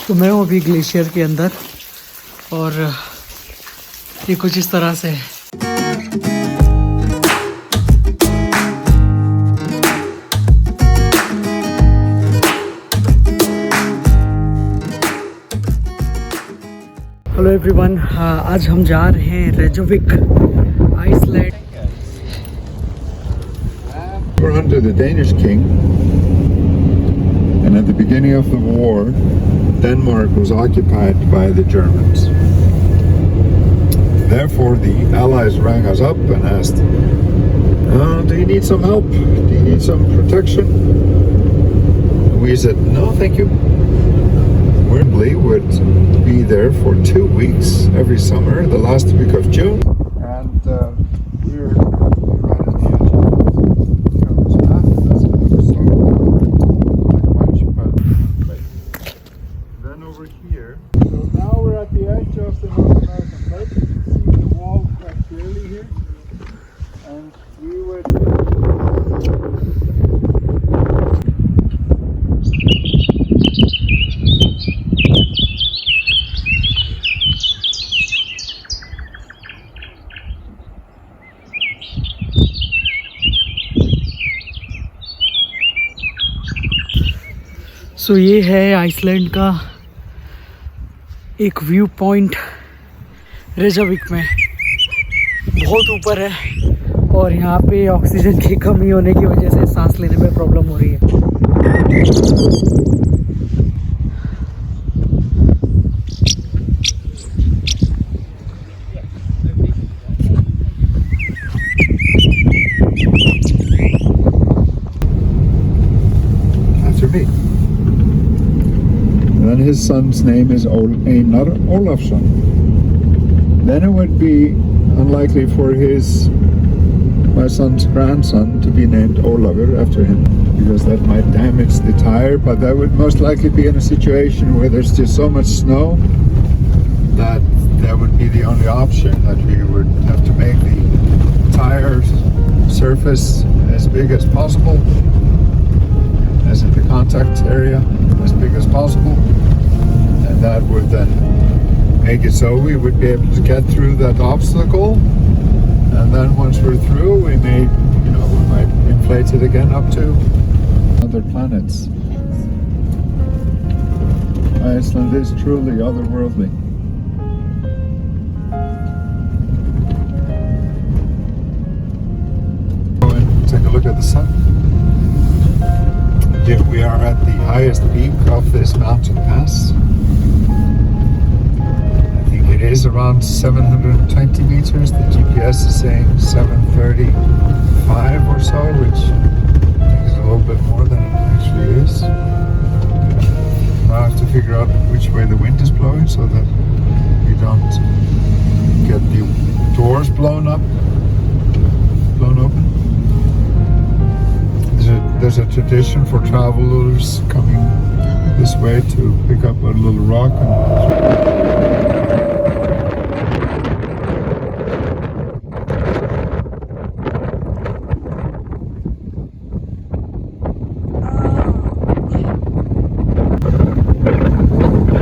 तो मैं हूँ अभी ग्लेशियर के अंदर और ये कुछ इस तरह से है। हेलो एवरीवन, आज हम जा रहे हैं रेजोविक, Iceland. We're under the Danish king, and at the beginning of the war, Denmark was occupied by the Germans. Therefore, the Allies rang us up and asked, do you need some help? Do you need some protection? And we said, no, thank you. We would be there for 2 weeks every summer, the last week of June. And we're right at the edge of this path. That's another song. Then over here. So now we're at the edge of the North American plate. You can see the wall quite clearly here. And we would. सो ये है Iceland का एक view point रेजाविक में, बहुत ऊपर है और यहाँ पे ऑक्सीजन की कमी होने की वजह से सांस लेने में प्रॉब्लम हो रही है। After me. Then his son's name is Einar Olafsson. Then it would be unlikely for my son's grandson to be named Olafur after him, because that might damage the tire, but that would most likely be in a situation where there's just so much snow that would be the only option, that we would have to make the tire surface as big as possible, as in the contact area as big as possible, and that would then make it so we would be able to get through that obstacle, and then once we're through we might inflate it again up to other planets. Iceland is truly otherworldly. Go and take a look at the sun. Here we are at the highest peak of this mountain pass. I think it is around 720 meters. The GPS is saying 735 or so, which I think is a little bit more than it actually is. Now I have to figure out which way the wind is blowing so that we don't get the doors blown open. There's a tradition for travelers coming this way to pick up a little rock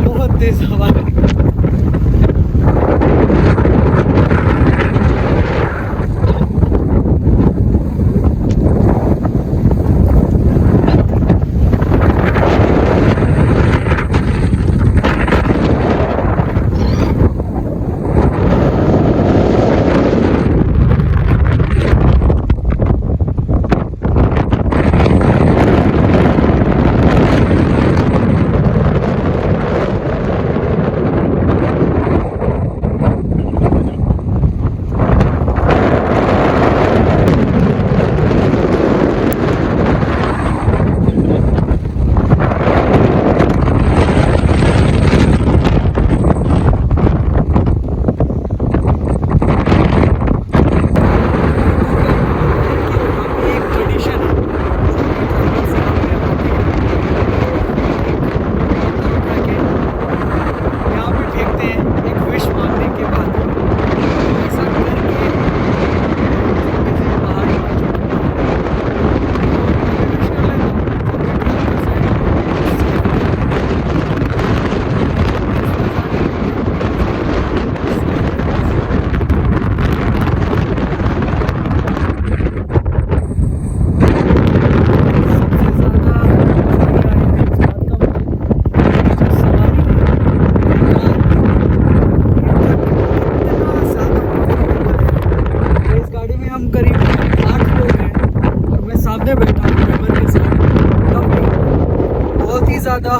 बहुत तेज हवा है।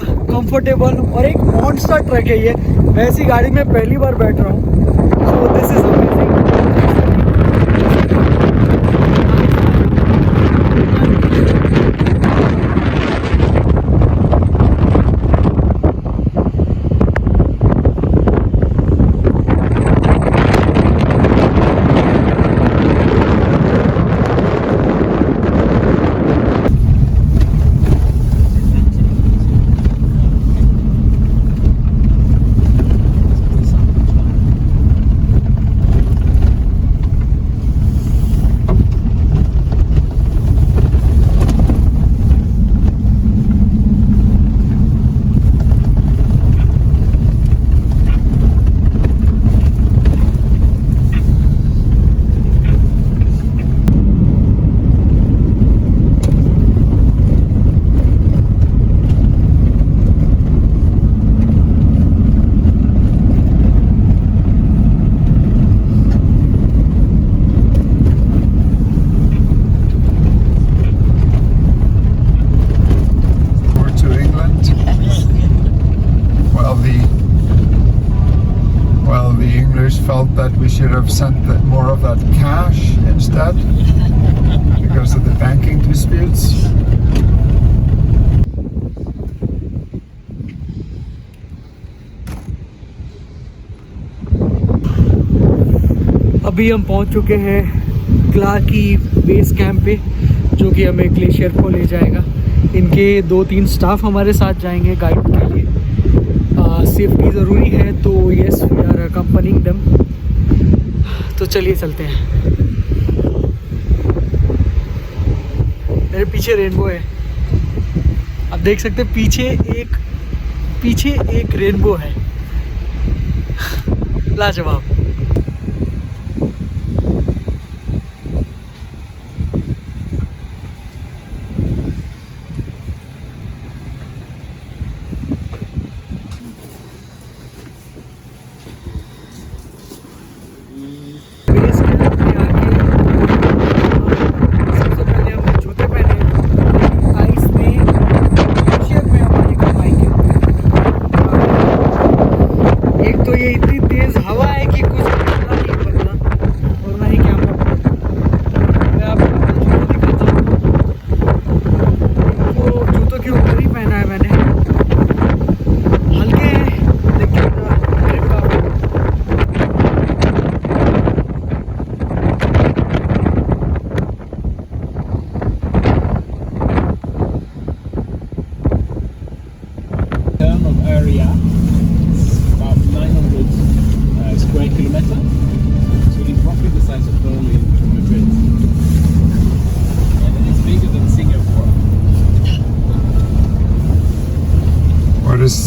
Comfortable और एक monster truck है ये। मैं ऐसी गाड़ी में पहली बार बैठ रहा हूँ। So this is amazing. Felt that we should have sent more of that cash instead because of the banking disputes. अभी हम पहुंच चुके हैं ग्लाकी बेस कैंप पे, जो कि हमें ग्लेशियर को ले जाएगा। इनके 2-3 स्टाफ हमारे साथ जाएंगे गाइड के लिए। सेफ्टी ज़रूरी है, तो yes we are accompanying them. तो चलिए चलते हैं। मेरे पीछे रेनबो है, आप देख सकते हैं। पीछे एक रेनबो है। लाजवाब।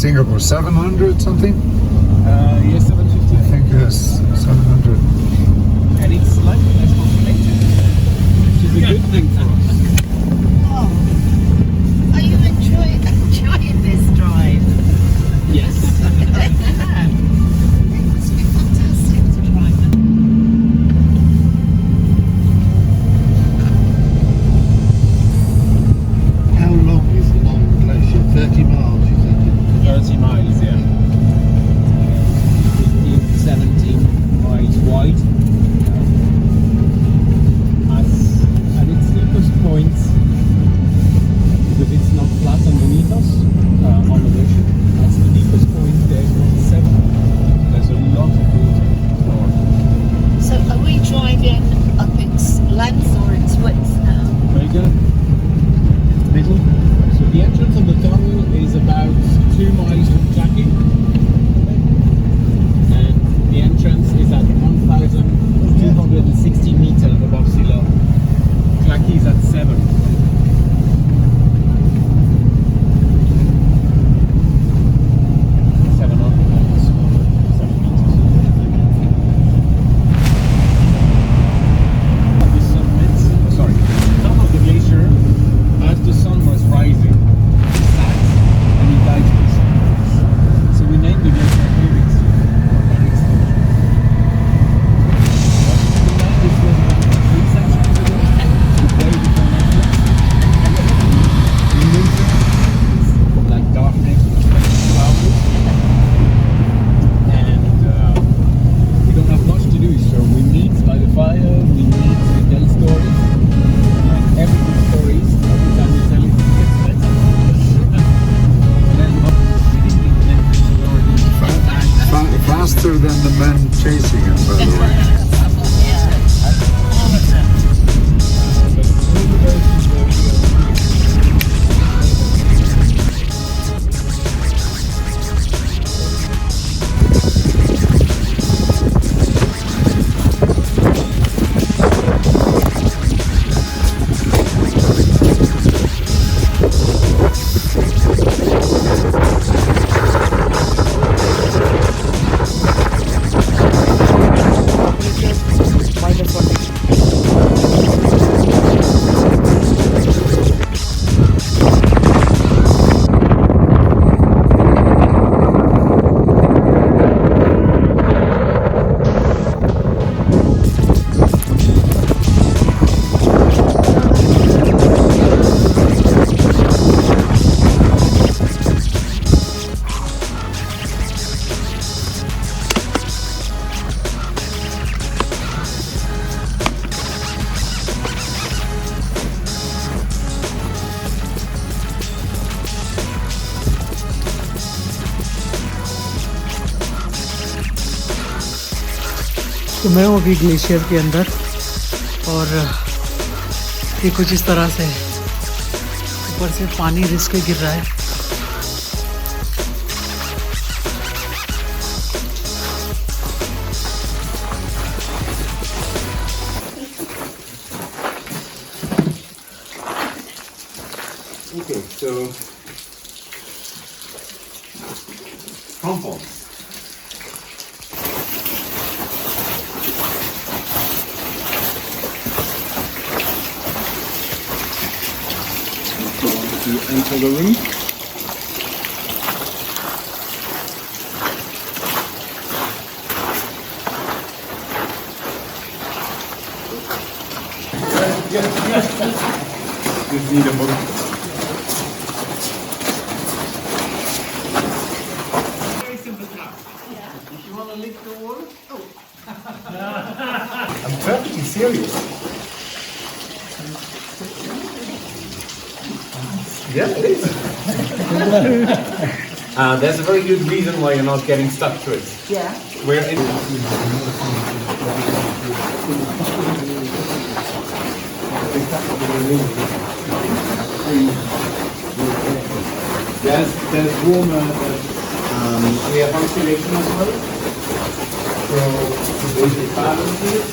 Singapore 700 something? Yes, 750. I think yes, 700. And it's slightly less populated, which is a good thing for us. Oh, are you enjoying this drive? Yes. Yeah. It must be fantastic to drive them. How long is the long glacier? 30 miles, you said? 30 miles, yeah. 15, 17 miles wide. At its steepest points, because it's not flat underneath us on the ocean, at the deepest point there's 7. There's a lot of water stored. So are we driving up its length or its width now? Very good. Middle. So the entrance of the tunnel is about 2 miles from Glacier, and the entrance is at 1,260 meters above sea level. Glacier is at 7. faster than the men chasing him, by the way. तो मैं हूँ अभी glacier के अंदर और ये कुछ इस तरह से ऊपर से पानी रिस्क गिर रहा है। Okay, so crampons. To enter the room. Just need a moment. Very simple task. If you want to lift the wall, I'm perfectly serious. Yeah, it is. There's a very good reason why you're not getting stuck to it. Yeah. We're in. There's warmer. We have ventilation as well. So there's the balance here.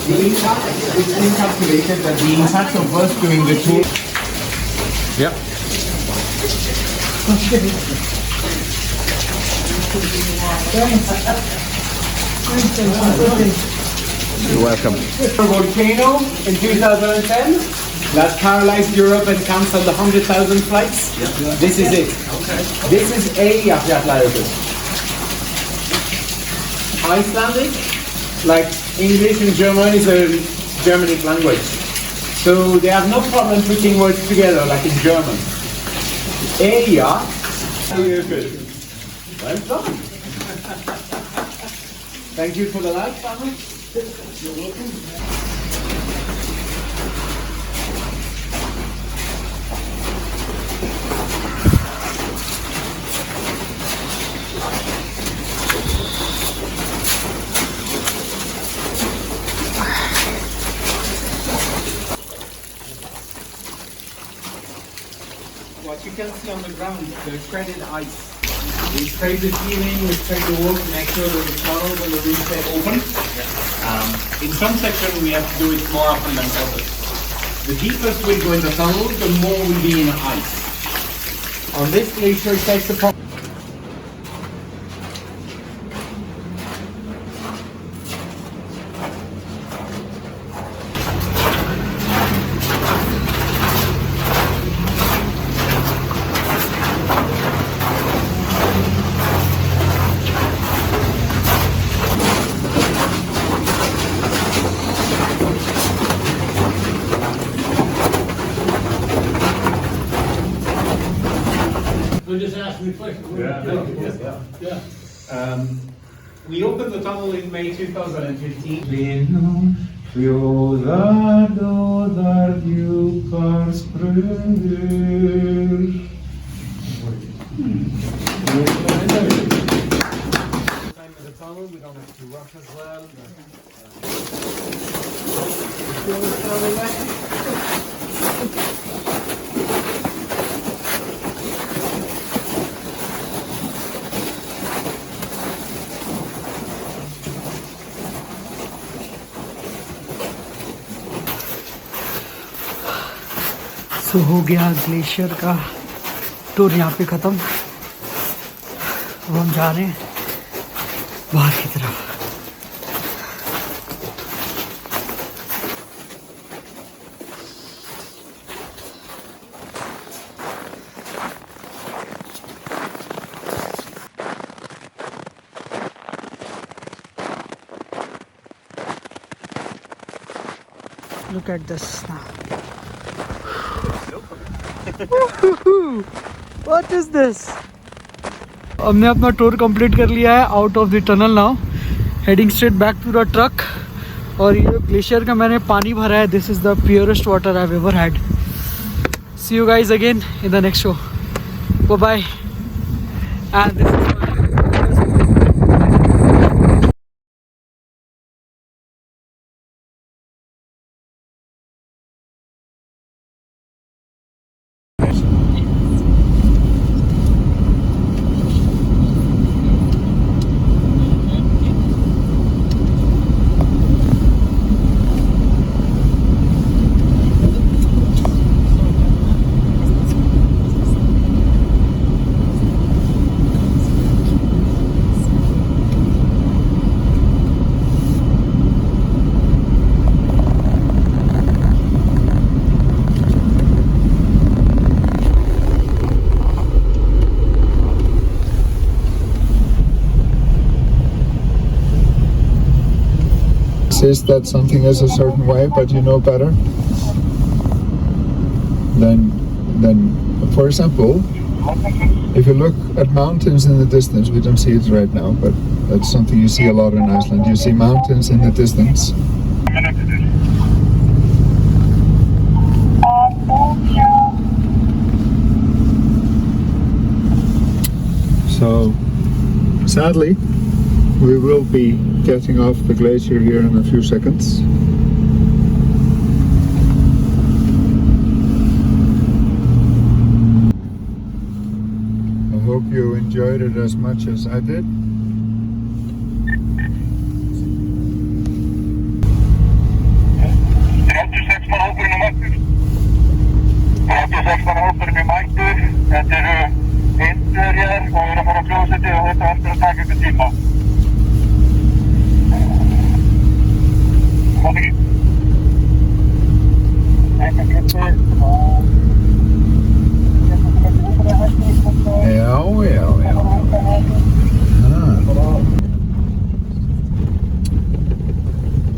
The impact, it's been calculated that the impact of us doing the tour. Yeah. You're welcome. A volcano in 2010 that paralyzed Europe and cancelled 100,000 flights. Yeah. This is it. Okay. This is a Vatnajokull. Icelandic, like English and German, is a Germanic language. So they have no problem putting words together like in German. Eya. Well done. Thank you for the light, family. You're welcome. What you can see on the ground is the shredded ice. We scrape the ceiling, we scrape the walls to make sure that the tunnels and the roofs stay open. In some sections we have to do it more often than others. The deepest we go in the tunnel, the more we'll be in ice. On this glacier it takes approximately we opened the tunnel in May 2015. rough as well. सो हो गया glacier का tour यहाँ पे ख़त्म। अब हम जा रहे हैं बाहर की तरफ। Look at this now. What is this? हमने अपना टूर कंप्लीट कर लिया है out of the tunnel now, heading straight back to the truck. और ये ग्लेशियर का मैंने पानी भरा है, this is the purest water I have ever had. See you guys again in the next show, bye bye. And this is Says that something is a certain way, but you know better. Then, for example, if you look at mountains in the distance, we don't see it right now, but that's something you see a lot in Iceland. You see mountains in the distance. So, sadly, we will be getting off the glacier here in a few seconds. I hope you enjoyed it as much as I did.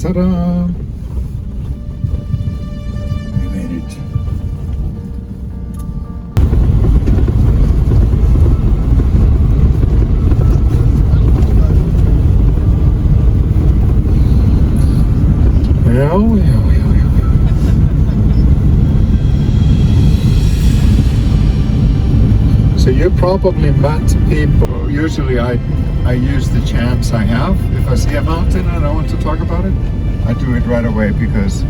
Ta-da! We made it. So you probably met people. Usually I use the chance I have. If I see a mountain and I want to talk about it, I do it right away because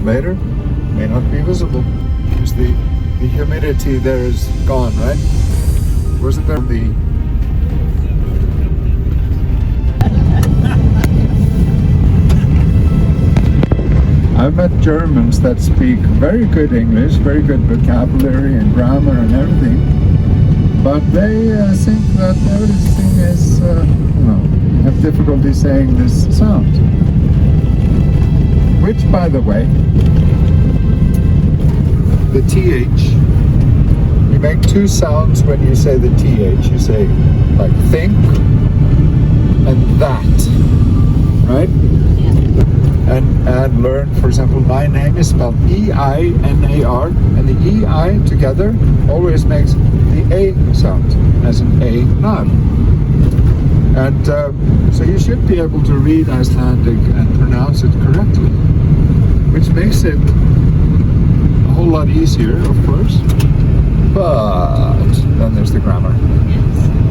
later may not be visible. Because the humidity there is gone, right? Wasn't there the I've met Germans that speak very good English, very good vocabulary and grammar and everything, but they think that everything is, have difficulty saying this sound. Which, by the way, the TH, you make two sounds when you say the TH. You say like think and that, right? And learn, for example, my name is spelled E-I-N-A-R, and the E-I together always makes the A sound, as in A, nar. And so you should be able to read Icelandic and pronounce it correctly, which makes it a whole lot easier, of course, but then there's the grammar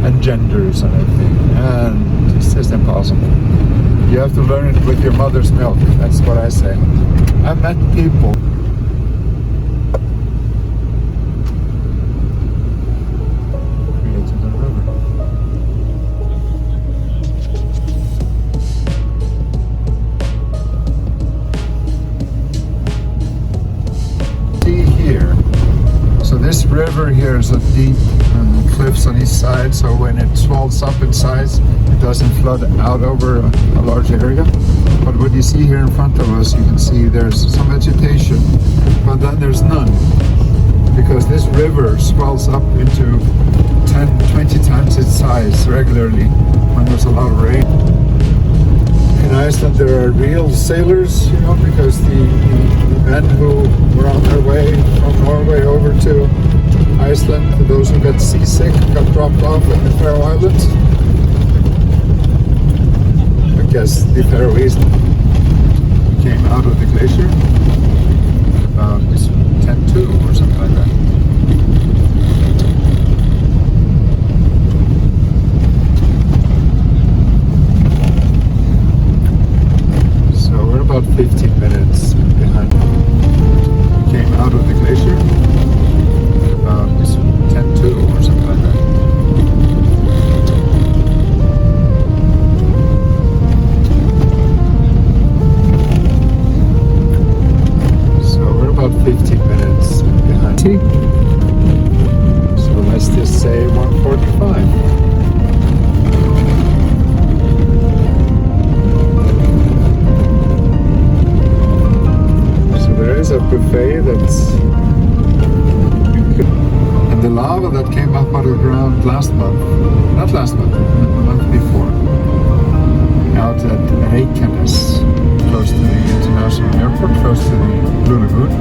and genders and everything, and It's just impossible. You have to learn it with your mother's milk. That's what I say. I've met people. Created a river. See here. So this river here is a deep cliffs on each side, so when it swells up in size, it doesn't flood out over a large area. But what you see here in front of us, you can see there's some vegetation, but then there's none. Because this river swells up into 10, 20 times its size regularly when there's a lot of rain. In Iceland there are real sailors, you know, because the men who were on their way from Norway over to Iceland, to those who got seasick, got dropped off in the Faroe Islands. I guess the Faroese came out of the glacier about 10-2 or something like that. So we're about 15 minutes behind. Came out of the glacier about 10-2 or something like that. So we're about 15 minutes behind. So let's just say 1:45. There is a buffet that's, and the lava that came up out of the ground last month, not last month, the month before, out at Reykjavik, close to the international airport, close to the Blue Lagoon.